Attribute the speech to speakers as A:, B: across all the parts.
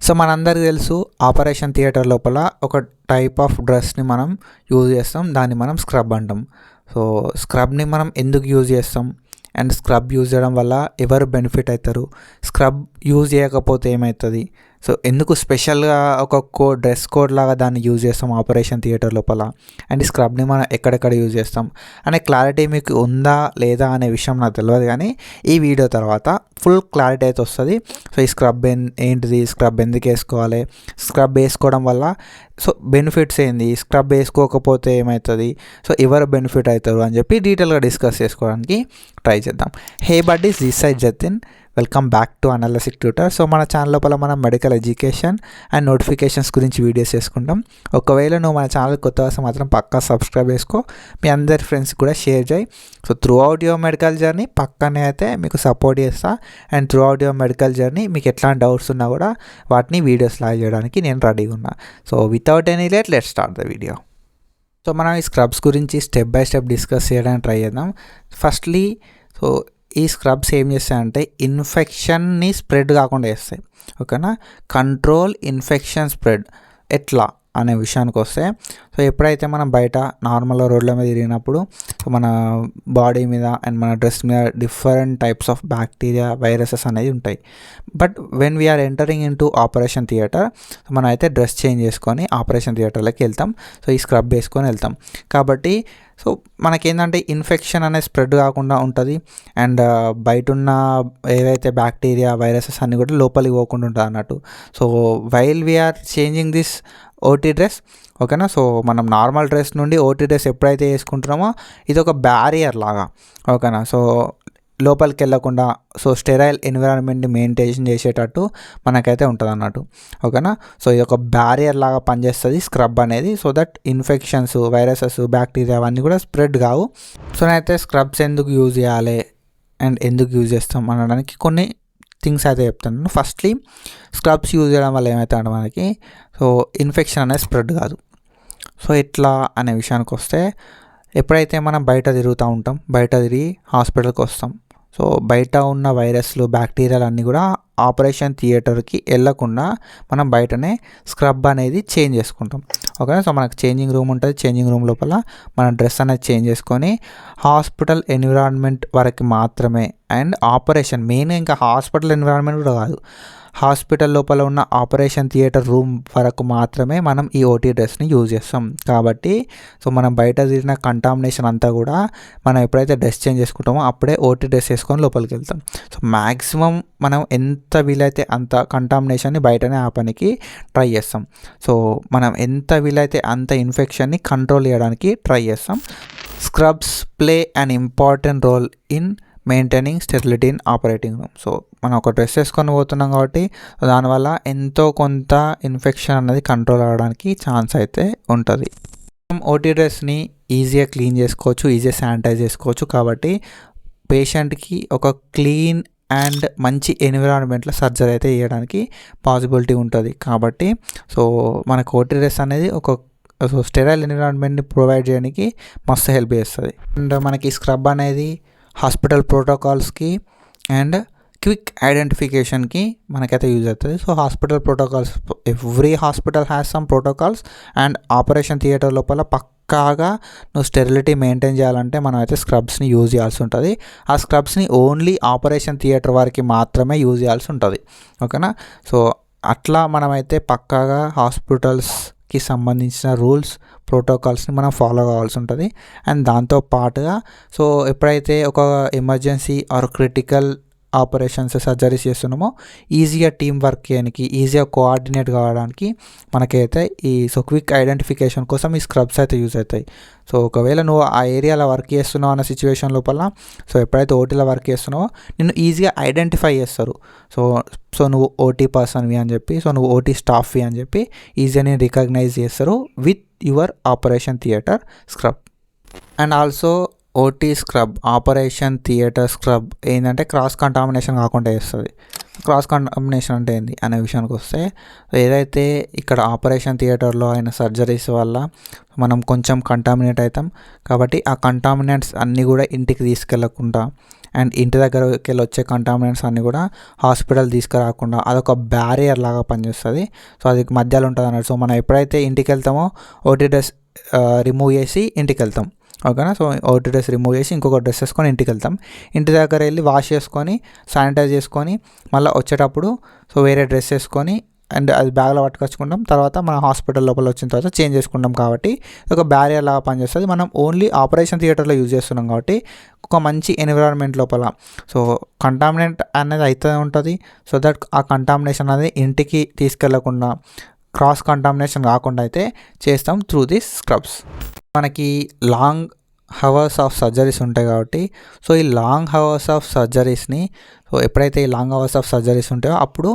A: So మనందరికీ తెలుసు operation theatre లోపల ఒక టైప్ ఆఫ్ డ్రెస్ని మనం యూజ్ చేస్తాం, దాన్ని మనం స్క్రబ్ అంటాం. సో స్క్రబ్ని మనం ఎందుకు యూజ్ చేస్తాం అండ్ స్క్రబ్ యూజ్ చేయడం వల్ల ఎవరు బెనిఫిట్ అవుతారు, స్క్రబ్ యూజ్ చేయకపోతే ఏమవుతుంది, సో ఎందుకు స్పెషల్గా ఒక డ్రెస్ కోడ్ లాగా దాన్ని యూజ్ చేస్తాం ఆపరేషన్ థియేటర్ లోపల, అండ్ ఈ స్క్రబ్ని మనం ఎక్కడెక్కడ యూజ్ చేస్తాం అనే క్లారిటీ మీకు ఉందా లేదా అనే విషయం నాకు తెలియదు, కానీ ఈ వీడియో తర్వాత ఫుల్ క్లారిటీ అయితే వస్తుంది. సో ఈ స్క్రబ్ ఏంటిది, స్క్రబ్ ఎందుకు వేసుకోవాలి, స్క్రబ్ వేసుకోవడం వల్ల సో బెనిఫిట్స్ ఏంది, స్క్రబ్ వేసుకోకపోతే ఏమవుతుంది, సో ఎవరు బెనిఫిట్ అవుతారు అని చెప్పి డీటెయిల్గా డిస్కస్ చేసుకోవడానికి ట్రై చేద్దాం. Hey buddies, this side Jatin, welcome back to analytic tutor. So మన ఛానల్ లోపల మనం మెడికల్ ఎడ్యుకేషన్ అండ్ నోటిఫికేషన్స్ గురించి వీడియోస్ చేసుకుంటాం. ఒకవేళ నువ్వు మన ఛానల్ కొత్త వస్తే మాత్రం పక్కా సబ్స్క్రైబ్ చేసుకో, మీ అందరి ఫ్రెండ్స్కి కూడా షేర్ చేయి. So through out your medical journey పక్కనే అయితే మీకు సపోర్ట్ చేస్తా, and through out your medical journey మీకు ఎట్లాంటి డౌట్స్ ఉన్నా కూడా వాటిని వీడియోస్ లాగా చేయడానికి నేను రెడీగా ఉన్నా. So without any late let's start the video. So మనం ఈ స్క్రబ్స్ గురించి స్టెప్ బై స్టెప్ డిస్కస్ చేయడానికి ట్రై చేద్దాం. ఫస్ట్లీ సో ఈ స్క్రబ్స్ ఏం చేస్తాయంటే ఇన్ఫెక్షన్ని స్ప్రెడ్ కాకుండా చేస్తాయి, ఓకేనా. కంట్రోల్ ఇన్ఫెక్షన్ స్ప్రెడ్ ఎట్లా అనే విషయానికి వస్తే, సో ఎప్పుడైతే మనం బయట నార్మల్గా రోడ్ల మీద తిరిగినప్పుడు సో మన బాడీ మీద అండ్ మన డ్రెస్ మీద different types of bacteria viruses అనేవి ఉంటాయి. But when we are entering into operation theatre, మనం అయితే డ్రెస్ చేంజ్ చేసుకొని ఆపరేషన్ థియేటర్లోకి వెళ్తాం. సో ఈ స్క్రబ్ వేసుకొని వెళ్తాం కాబట్టి సో మనకేంటంటే ఇన్ఫెక్షన్ అనేది స్ప్రెడ్ కాకుండా ఉంటుంది, అండ్ బయట ఉన్న ఏవైతే బ్యాక్టీరియా వైరసెస్ అన్నీ కూడా లోపలికి పోకుండా ఉంటుంది అన్నట్టు. So while we are changing this OT dress, ఓకేనా. సో మనం నార్మల్ డ్రెస్ నుండి ఓటీ డ్రెస్ ఎప్పుడైతే వేసుకుంటున్నామో ఇది ఒక బ్యారియర్ లాగా, ఓకేనా. సో లోపలికి వెళ్ళకుండా సో స్టెరైల్ ఎన్విరాన్మెంట్ని మెయింటైన్ చేసేటట్టు మనకైతే ఉంటుంది అన్నట్టు, ఓకేనా. సో ఇది ఒక బ్యారియర్ లాగా పనిచేస్తుంది స్క్రబ్ అనేది, so that infections viruses bacteria అవన్నీ కూడా స్ప్రెడ్ కావు. సో నేనైతే స్క్రబ్స్ ఎందుకు యూజ్ చేయాలి అండ్ ఎందుకు యూజ్ చేస్తాం అనడానికి కొన్ని థింగ్స్ అయితే చెప్తాను. ఫస్ట్లీ స్క్రబ్స్ యూజ్ చేయడం వల్ల ఏమవుతా అంటే మనకి సో ఇన్ఫెక్షన్ అనేది స్ప్రెడ్ కాదు. సో ఎట్లా అనే విషయానికి వస్తే, ఎప్పుడైతే మనం బయట తిరుగుతూ ఉంటాం, బయట తిరిగి హాస్పిటల్కి వస్తాం, సో బయట ఉన్న వైరస్లు బ్యాక్టీరియాలు అన్నీ కూడా ఆపరేషన్ థియేటర్కి వెళ్ళకుండా మనం బయటనే స్క్రబ్ అనేది చేంజ్ చేసుకుంటాం, ఓకే. సో మనకు చేంజింగ్ రూమ్ ఉంటుంది, చేంజింగ్ రూమ్ లోపల మన డ్రెస్ అనేది చేంజ్ చేసుకొని హాస్పిటల్ ఎన్విరాన్మెంట్ వరకు మాత్రమే, అండ్ ఆపరేషన్ మెయిన్గా ఇంకా హాస్పిటల్ ఎన్విరాన్మెంట్ కూడా కాదు, హాస్పిటల్ లోపల ఉన్న ఆపరేషన్ థియేటర్ రూమ్ వరకు మాత్రమే మనం ఈ ఓటీ డ్రెస్ని యూజ్ చేస్తాం. కాబట్టి సో మనం బయట తిరిగిన కంటామినేషన్ అంతా కూడా మనం ఎప్పుడైతే డ్రెస్ చేంజ్ చేసుకుంటామో అప్పుడే ఓటీ డ్రెస్ వేసుకొని లోపలికి వెళ్తాం. సో మ్యాక్సిమం మనం ఎంత వీలైతే అంత కంటామినేషన్ని బయటనే ఆపడానికి ట్రై చేస్తాం. సో మనం ఎంత వీలైతే అంత ఇన్ఫెక్షన్ని కంట్రోల్ చేయడానికి ట్రై చేస్తాం. Scrubs play an important role in maintaining sterility in operating room. So మనం ఒక డ్రెస్ వేసుకొని పోతున్నాం కాబట్టి దానివల్ల ఎంతో కొంత ఇన్ఫెక్షన్ అనేది కంట్రోల్ అవ్వడానికి ఛాన్స్ అయితే ఉంటుంది. ఓటీ డ్రెస్ని ఈజీగా క్లీన్ చేసుకోవచ్చు, ఈజీగా శానిటైజ్ చేసుకోవచ్చు. కాబట్టి పేషెంట్కి ఒక క్లీన్ అండ్ మంచి ఎన్విరాన్మెంట్లో సర్జరీ అయితే చేయడానికి పాసిబిలిటీ ఉంటుంది. కాబట్టి సో మనకు ఓటీ డ్రెస్ అనేది ఒక సో స్టెరైల్ ఎన్విరాన్మెంట్ని ప్రొవైడ్ చేయడానికి మస్తు హెల్ప్ చేస్తుంది. అండ్ మనకి స్క్రబ్ అనేది హాస్పిటల్ ప్రోటోకాల్స్కి అండ్ క్విక్ ఐడెంటిఫికేషన్కి మనకైతే యూజ్ అవుతుంది. So hospital protocols, every hospital has some protocols, and operation theatre లోపల పక్కాగా నువ్వు స్టెరిలిటీ మెయింటైన్ చేయాలంటే మనం అయితే స్క్రబ్స్ని యూజ్ చేయాల్సి ఉంటుంది. ఆ స్క్రబ్స్ని ఓన్లీ ఆపరేషన్ థియేటర్ వారికి మాత్రమే యూజ్ చేయాల్సి ఉంటుంది, ఓకేనా. సో అట్లా మనమైతే పక్కాగా హాస్పిటల్స్కి సంబంధించిన రూల్స్ ప్రోటోకాల్స్ని మనం ఫాలో కావాల్సి ఉంటుంది. అండ్ దాంతో పాటుగా సో ఎప్పుడైతే ఒక emergency or critical operations surgeries చేస్తున్నామో ఈజీగా టీం వర్క్ చేయడానికి, ఈజీగా కోఆర్డినేట్ కావడానికి మనకైతే ఈ సో క్విక్ ఐడెంటిఫికేషన్ కోసం ఈ స్క్రబ్స్ అయితే యూజ్ అవుతాయి. సో ఒకవేళ నువ్వు ఆ ఏరియాలో వర్క్ చేస్తున్నావు అన్న సిచ్యువేషన్ లోపల సో ఎప్పుడైతే ఓటీలో వర్క్ చేస్తున్నావో నిన్ను ఈజీగా ఐడెంటిఫై చేస్తారు. సో నువ్వు ఓటీ పర్సన్వి అని చెప్పి, సో నువ్వు ఓటీ స్టాఫ్వి అని చెప్పి ఈజీగా నేను రికగ్నైజ్ చేస్తారు with your operation theatre scrub. And also OT scrub, operation theatre scrub ఏంటంటే క్రాస్ కంటామినేషన్ కాకుండా చేస్తుంది. క్రాస్ కంటామినేషన్ అంటే ఏంది అనే విషయానికి వస్తే, ఏదైతే ఇక్కడ ఆపరేషన్ థియేటర్లో అయిన సర్జరీస్ వల్ల మనం కొంచెం కంటామినేట్ అవుతాం కాబట్టి ఆ కంటామినెంట్స్ అన్నీ కూడా ఇంటికి తీసుకెళ్ళకుండా అండ్ ఇంటి దగ్గరికి వెళ్ళి వచ్చే కంటామినెంట్స్ అన్నీ కూడా హాస్పిటల్ తీసుకురాకుండా అదొక బ్యారియర్ లాగా పనిచేస్తుంది. సో అది మధ్యలో ఉంటుంది అన్నట్టు. సో మనం ఎప్పుడైతే ఇంటికి వెళ్తామో ఓటీ డ్రెస్ రిమూవ్ చేసి ఇంటికి వెళ్తాం, ఓకేనా. సో ఓటీ డ్రెస్ రిమూవ్ చేసి ఇంకొక డ్రెస్ వేసుకొని ఇంటికి వెళ్తాం. ఇంటి దగ్గర వెళ్ళి వాష్ చేసుకొని శానిటైజ్ చేసుకొని మళ్ళీ వచ్చేటప్పుడు సో వేరే డ్రెస్ వేసుకొని అండ్ అది బ్యాగ్లో పట్టుకొచ్చుకుంటాం. తర్వాత మన హాస్పిటల్ లోపల వచ్చిన తర్వాత చేంజ్ చేసుకుంటాం కాబట్టి ఒక బ్యారియర్ లాగా పనిచేస్తుంది. మనం ఓన్లీ ఆపరేషన్ థియేటర్లో యూజ్ చేస్తున్నాం కాబట్టి ఒక మంచి ఎన్విరాన్మెంట్ లోపల సో కంటామినెంట్ అనేది అవుతూ ఉంటుంది. సో దట్ ఆ కంటామినేషన్ అనేది ఇంటికి తీసుకెళ్లకుండా క్రాస్ కంటామినేషన్ కాకుండా అయితే చేస్తాం త్రూ దిస్ స్క్రబ్స్. మనకి లాంగ్ హవర్స్ ఆఫ్ సర్జరీస్ ఉంటాయి కాబట్టి సో ఈ లాంగ్ హవర్స్ ఆఫ్ సర్జరీస్ని సో ఎప్పుడైతే ఈ లాంగ్ అవర్స్ ఆఫ్ సర్జరీస్ ఉంటాయో అప్పుడు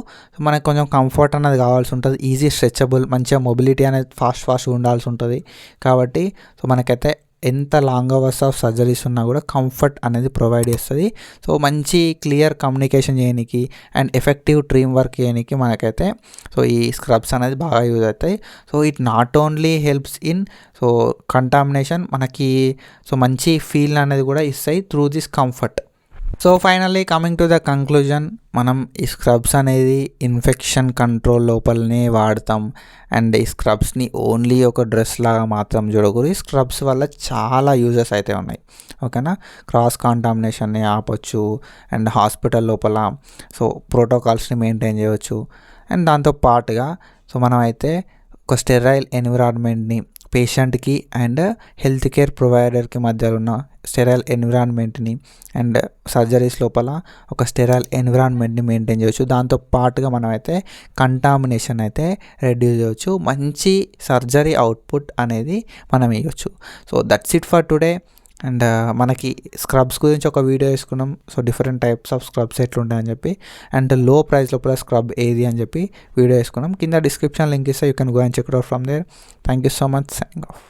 A: మనకు కొంచెం కంఫర్ట్ అనేది కావాల్సి ఉంటుంది. ఈజీ స్ట్రెచబుల్ మంచిగా మొబిలిటీ అనేది ఫాస్ట్గా ఉండాల్సి ఉంటుంది. కాబట్టి సో మనకైతే ఎంత లాంగ్ అవర్స్ ఆఫ్ సర్జరీస్ ఉన్నా కూడా కంఫర్ట్ అనేది ప్రొవైడ్ చేస్తుంది. సో మంచి క్లియర్ కమ్యూనికేషన్ చేయడానికి అండ్ ఎఫెక్టివ్ టీమ్ వర్క్ చేయడానికి మనకైతే సో ఈ స్క్రబ్స్ అనేది బాగా యూజ్ అవుతాయి. So it not only helps in so contamination, మనకి సో మంచి ఫీల్ అనేది కూడా ఇస్తాయి through this comfort. So finally coming to the conclusion, మనం ఈ స్క్రబ్స్ అనేది ఇన్ఫెక్షన్ కంట్రోల్ లోపలనే వాడతాం. అండ్ ఈ స్క్రబ్స్ని ఓన్లీ ఒక డ్రెస్ లాగా మాత్రం చూడకూడదు. ఈ స్క్రబ్స్ వల్ల చాలా యూజెస్ అయితే ఉన్నాయి, ఓకేనా. క్రాస్ కాంటామినేషన్ని ఆపొచ్చు అండ్ హాస్పిటల్ లోపల సో ప్రోటోకాల్స్ని మెయింటైన్ చేయవచ్చు. అండ్ దాంతో పాటుగా సో మనం అయితే ఒక స్టెరైల్ ఎన్విరాన్మెంట్ని పేషెంట్కి అండ్ హెల్త్ కేర్ ప్రొవైడర్కి మధ్యలో ఉన్న స్టెరైల్ ఎన్విరాన్మెంట్ని అండ్ సర్జరీస్ లోపల ఒక స్టెరైల్ ఎన్విరాన్మెంట్ని మెయింటైన్ చేయవచ్చు. దాంతో పాటుగా మనం అయితే కంటామినేషన్ అయితే రెడ్యూస్ చేయవచ్చు. మంచి సర్జరీ అవుట్పుట్ అనేది మనం ఇవ్వచ్చు. So that's it for today. And మనకి స్క్రబ్స్ గురించి ఒక వీడియో వేసుకున్నాం. So different types of scrubs ఎట్లుంటాయని చెప్పి అండ్ లో ప్రైస్ లోపల స్క్రబ్ ఏది అని చెప్పి వీడియో వేసుకున్నాం. కింద డిస్క్రిప్షన్ లింక్ ఇస్తే you can go and check it out from there. Thank you so much. Signing of.